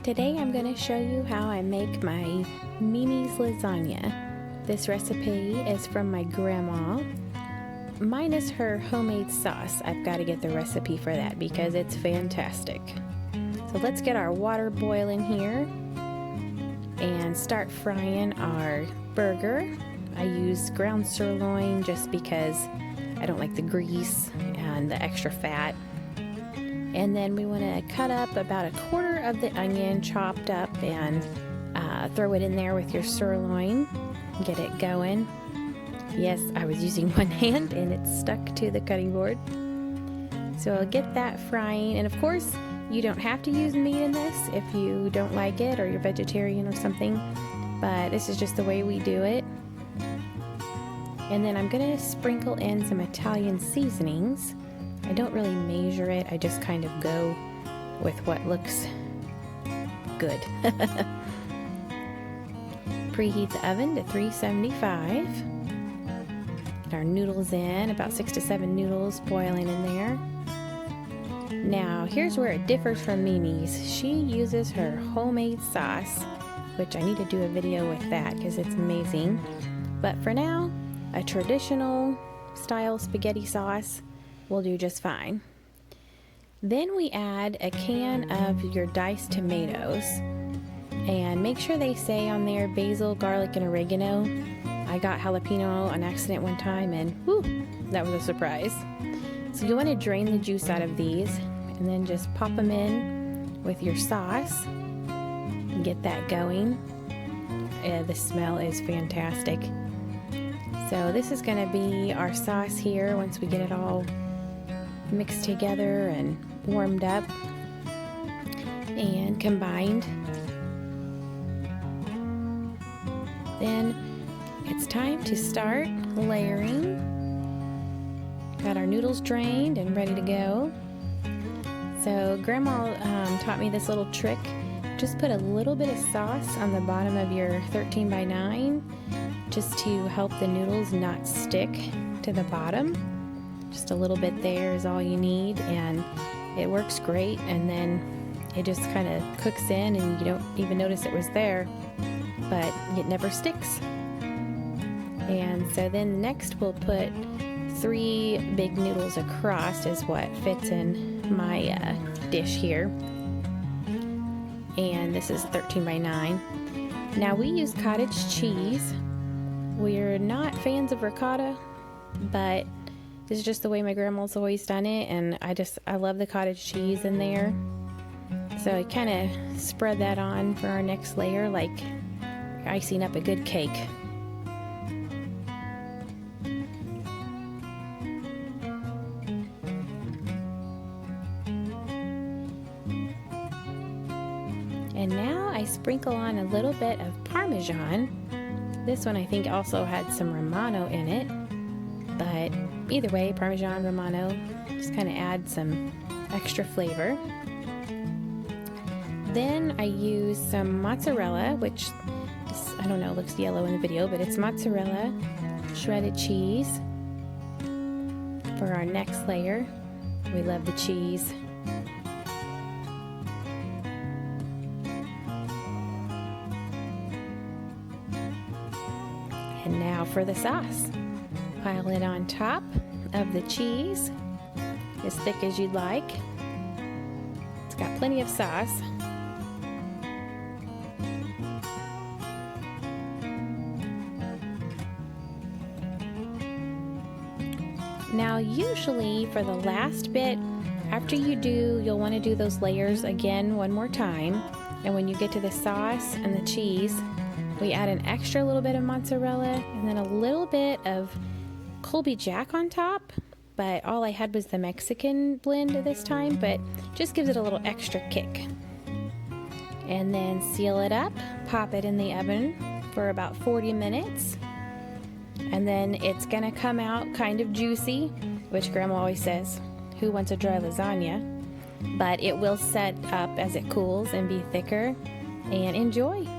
Today I'm going to show you how I make my Meemee's lasagna. This recipe is from my grandma. Minus her homemade sauce. I've got to get the recipe for that because it's fantastic. So let's get our water boiling here and start frying our burger. I use ground sirloin just because I don't like the grease and the extra fat. And then we want to cut up about 1/4 of the onion chopped up and throw it in there with your sirloin. Get it going. Yes, I was using one hand and it stuck to the cutting board. So I'll get that frying. And of course, you don't have to use meat in this if you don't like it or you're vegetarian or something. But this is just the way we do it. And then I'm going to sprinkle in some Italian seasonings. I don't really measure it, I just kind of go with what looks good. Preheat the oven to 375. Get our noodles in, about 6 to 7 noodles boiling in there. Now, here's where it differs from Meemee's. She uses her homemade sauce, which I need to do a video with that because it's amazing. But for now, a traditional style spaghetti sauce will do just fine. Then we add a can of your diced tomatoes and make sure they say on there basil, garlic, and oregano. I got jalapeno on accident one time and whew, that was a surprise. So you want to drain the juice out of these and then just pop them in with your sauce and get that going. The smell is fantastic. So this is going to be our sauce here once we get it all mixed together and warmed up and combined. Then it's time to start layering. Got our noodles drained and ready to go. So Grandma taught me this little trick. Just put a little bit of sauce on the bottom of your 13x9 just to help the noodles not stick to the bottom. Just a little bit there is all you need, and it works great, and then it just kind of cooks in and you don't even notice it was there, but it never sticks. And so then next we'll put 3 big noodles across is what fits in my dish here. And this is 13x9. Now we use cottage cheese. We're not fans of ricotta, but this is just the way my grandma's always done it, and I love the cottage cheese in there. So I kind of spread that on for our next layer like icing up a good cake. And now I sprinkle on a little bit of Parmesan. This one I think also had some Romano in it, but either way, Parmesan, Romano, just kind of add some extra flavor. Then I use some mozzarella, which is, I don't know, looks yellow in the video, but it's mozzarella, shredded cheese for our next layer. We love the cheese. And now for the sauce. Pile it on top of the cheese, as thick as you'd like. It's got plenty of sauce. Now usually for the last bit, after you do, you'll want to do those layers again one more time. And when you get to the sauce and the cheese, we add an extra little bit of mozzarella and then a little bit of Colby Jack on top, but all I had was the Mexican blend this time, but just gives it a little extra kick. And then seal it up, pop it in the oven for about 40 minutes, and then it's gonna come out kind of juicy, which Grandma always says, who wants a dry lasagna? But it will set up as it cools and be thicker, and enjoy.